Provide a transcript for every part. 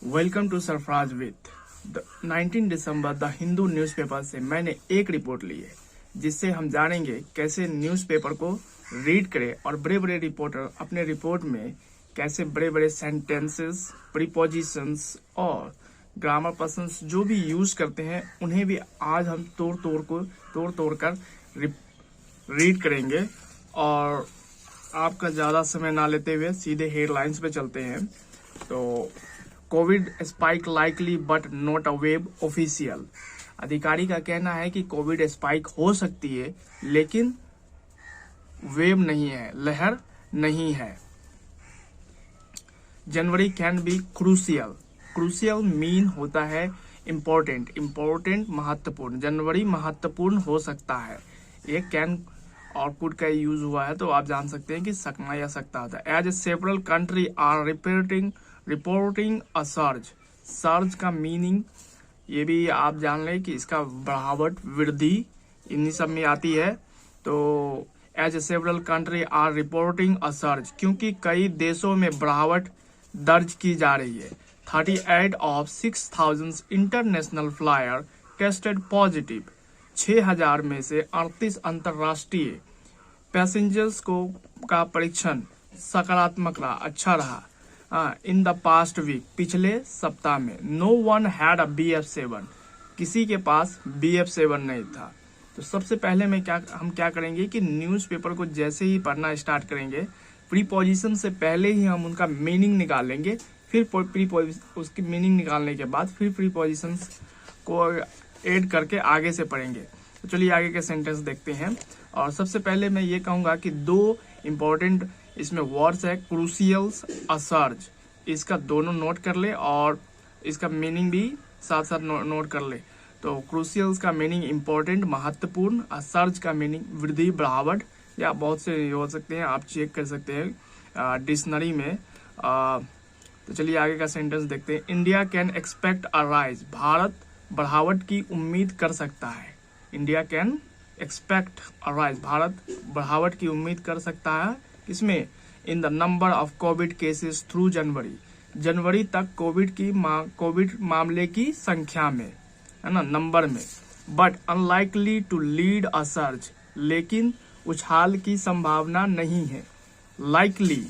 Welcome to Sarfaraz with 19 December the Hindu newspaper से मैंने एक रिपोर्ट ली है जिससे हम जानेंगे कैसे न्यूज़पेपर को रीड करें और बड़े बड़े रिपोर्टर अपने रिपोर्ट में कैसे बड़े बड़े सेंटेंसेस, प्रीपोजिशंस और ग्रामर पर्सन्स जो भी यूज करते हैं उन्हें भी आज हम तोड़ कर रीड करेंगे। और आपका ज़्यादा समय ना लेते हुए सीधे हेडलाइंस पे चलते हैं। तो Covid spike likely but not a wave official. अधिकारी का कहना है कि कोविड स्पाइक हो सकती है लेकिन वेव नहीं है, लहर नहीं है। January can be crucial. Crucial mean होता है इम्पोर्टेंट महत्वपूर्ण। जनवरी महत्वपूर्ण हो सकता है। ये कैन और कुड का यूज हुआ है तो आप जान सकते हैं कि सकना या सकता होता है। As several country are reporting a surge का मीनिंग ये भी आप जान लें कि इसका बढ़ावट, वृद्धि इन्हीं सब में आती है। तो as several country are reporting a surge, क्योंकि कई देशों में बढ़ावट दर्ज की जा रही है। 38 of 6,000 international flyer tested positive. 6,000 में से 38 अंतरराष्ट्रीय पैसेंजर्स का परीक्षण सकारात्मक रहा, अच्छा रहा। इन द पास्ट वीक, पिछले सप्ताह में। No one had a BF7, किसी के पास BF7 नहीं था। तो सबसे पहले हम क्या करेंगे कि न्यूज़पेपर को जैसे ही पढ़ना स्टार्ट करेंगे, प्रीपोजिशन से पहले ही हम उनका मीनिंग निकालेंगे, फिर उसकी मीनिंग निकालने के बाद फिर प्रीपोजिशंस को ऐड करके आगे से पढ़ेंगे। तो चलिए आगे के सेंटेंस देखते हैं। और सबसे पहले मैं ये कहूंगा कि दो इम्पोर्टेंट इसमें वर्ड्स है, क्रूशियल्स, असर्ज। इसका दोनों नोट कर ले और इसका मीनिंग भी साथ साथ नोट कर ले। तो क्रूशियल्स का मीनिंग इम्पोर्टेंट, महत्वपूर्ण। असर्ज का मीनिंग वृद्धि, बढ़ावट, या बहुत से हो सकते हैं, आप चेक कर सकते हैं डिक्शनरी में। तो चलिए आगे का सेंटेंस देखते हैं। India can expect a rise, Bharat बढ़ावट की उम्मीद कर सकता है। India can expect a rise, Bharat बढ़ावट की उम्मीद कर सकता है। किसमें? In the number of COVID cases through January, जनवरी तक कोविड मामले की संख्या में, है ना, नंबर में। But unlikely to lead a surge, लेकिन उछाल की संभावना नहीं है। लाइकली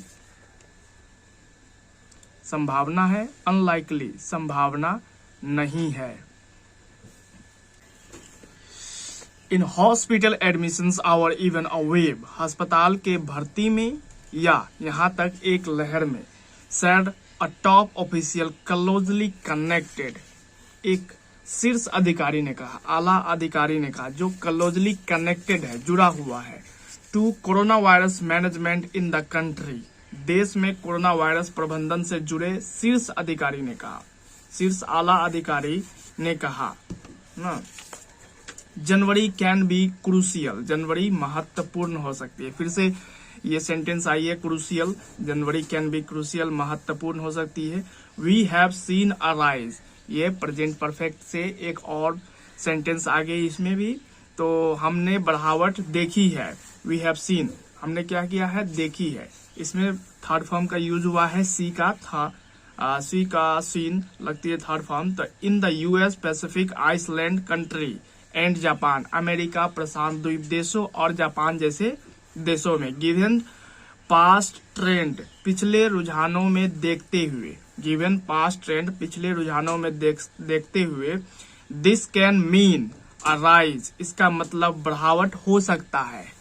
संभावना है, अनलाइकली संभावना नहीं है। इन हॉस्पिटल एडमिशंस और इवन अ वेव, अस्पताल के भर्ती में या यहाँ तक एक लहर में। सैड अ टॉप ऑफिशियल क्लोजली कनेक्टेड, एक शीर्ष अधिकारी ने कहा, आला अधिकारी ने कहा, जो क्लोजली कनेक्टेड है, जुड़ा हुआ है। To corona virus management in the country, देश में कोरोना वायरस प्रबंधन से जुड़े शीर्ष अधिकारी ने कहा, शीर्ष आला अधिकारी ने कहा ना। जनवरी कैन बी क्रूशियल, जनवरी महत्वपूर्ण हो सकती है। फिर से ये सेंटेंस आई है, crucial, January can be crucial, महत्वपूर्ण हो सकती है। We have seen a rise, ये प्रेजेंट परफेक्ट से एक और सेंटेंस आ गई इसमें भी। तो हमने बढ़ावट देखी है। वी हैव सीन, हमने क्या किया है? देखी है। इसमें थर्ड फॉर्म का यूज हुआ है, सी का सीन लगती है थर्ड फॉर्म। तो in the US pacific island country and Japan, America, प्रशांत द्वीप देशों और जापान जैसे देशों में। गिवन पास्ट ट्रेंड, पिछले रुझानों में देखते हुए, गिवन पास्ट ट्रेंड, पिछले रुझानों में देखते हुए। This can mean a rise, इसका मतलब बढ़ावट हो सकता है।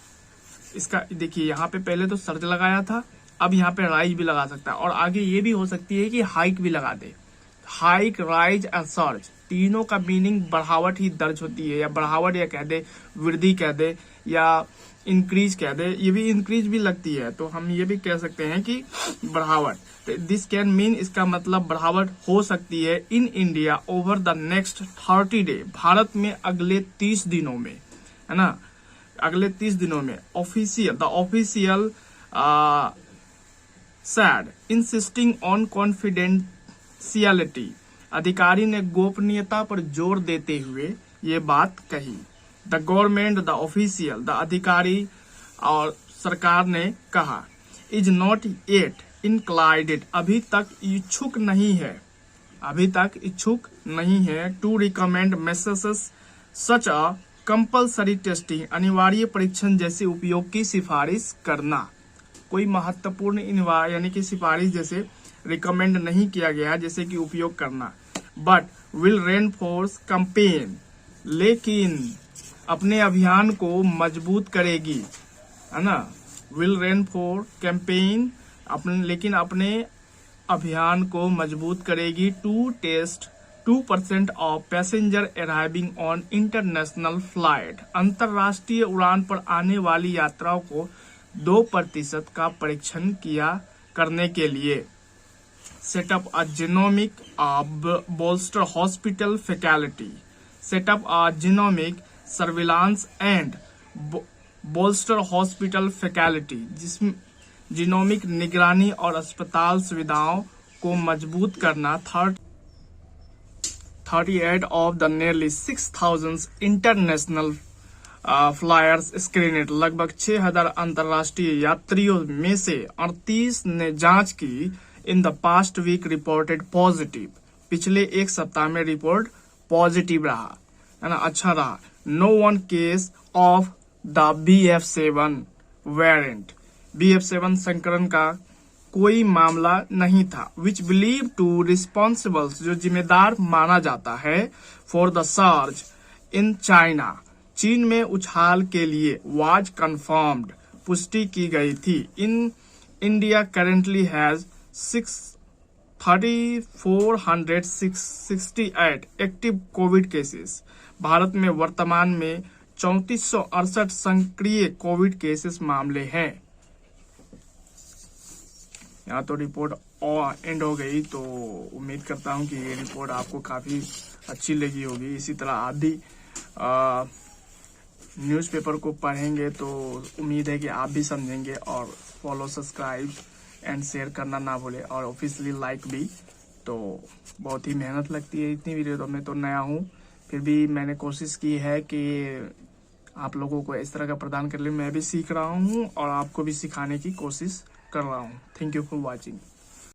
इसका देखिए यहाँ पे पहले तो सर्ज लगाया था, अब यहाँ पे राइज भी लगा सकता है, और आगे ये भी हो सकती है कि हाइक भी लगा दे। हाइक, राइज और सर्ज, तीनों का मीनिंग बढ़ावट ही दर्ज होती है, या बढ़ावट या कह दे, वृद्धि कह दे, या इंक्रीज कह दे। ये भी इंक्रीज भी लगती है, तो हम ये भी कह सकते हैं कि बढ़ावट। दिस कैन मीन, इसका मतलब बढ़ावट हो सकती है। In India over the next 30 day, Bharat में अगले 30 दिनों में, है ना, अगले 30 दिनों में। Official, the official sad insisting on confidentiality, अधिकारी ने गोपनीयता पर जोर देते हुए ये बात कही। The government, the official, the अधिकारी और सरकार ने कहा। इज नॉट येट इंक्लाइडेड, अभी तक इच्छुक नहीं है, अभी तक इच्छुक नहीं है to recommend measures such a compulsory testing, अनिवार्य परीक्षण जैसे उपयोग की सिफारिश करना। कोई महत्वपूर्ण यानी कि सिफारिश जैसे रिकमेंड नहीं किया गया जैसे कि उपयोग करना। बट विल रेनफोर्स कैंपेन, लेकिन अपने अभियान को मजबूत करेगी, है ना। विल रेनफोर्स कैंपेन, लेकिन अपने अभियान को मजबूत करेगी to test 2% of passenger arriving on international flight, अंतर्राष्ट्रीय उड़ान पर आने वाली यात्राओं को 2% का परीक्षण करने के लिए। Setup a genomic bolster hospital facility, setup a genomic surveillance and bolster hospital facility, जिसमें जीनोमिक निगरानी और अस्पताल सुविधाओं को मजबूत करना। 38 of the nearly 6,000 international flyers screened, लगभग 6,000 अंतर्राष्ट्रीय यात्रियों में से 38 ने जांच की। In the past week reported positive, पिछले एक सप्ताह में रिपोर्ट पॉजिटिव रहा, है ना, अच्छा रहा। No one case of the BF7 variant, BF7 संस्करण का कोई मामला नहीं था। विच बिलीव टू रिस्पॉन्सिबल्स, जो जिम्मेदार माना जाता है, for the surge in China, चीन में उछाल के लिए, वाज कंफर्म्ड, पुष्टि की गई थी। In India currently has 3,468 active Covid cases, Bharat में वर्तमान में 3,468 सक्रिय कोविड केसेस मामले हैं। यहाँ तो रिपोर्ट एंड हो गई, तो उम्मीद करता हूँ कि ये रिपोर्ट आपको काफी अच्छी लगी होगी। इसी तरह आप भी न्यूज़पेपर को पढ़ेंगे तो उम्मीद है कि आप भी समझेंगे। और फॉलो, सब्सक्राइब एंड शेयर करना ना भूले, और ऑफिशियली लाइक भी। तो बहुत ही मेहनत लगती है इतनी वीडियो, तो मैं तो नया हूँ, फिर भी मैंने कोशिश की है कि आप लोगों को इस तरह का प्रदान कर ले। मैं भी सीख रहा हूँ और आपको भी सिखाने की कोशिश कर रहा हूँ। Thank you for watching.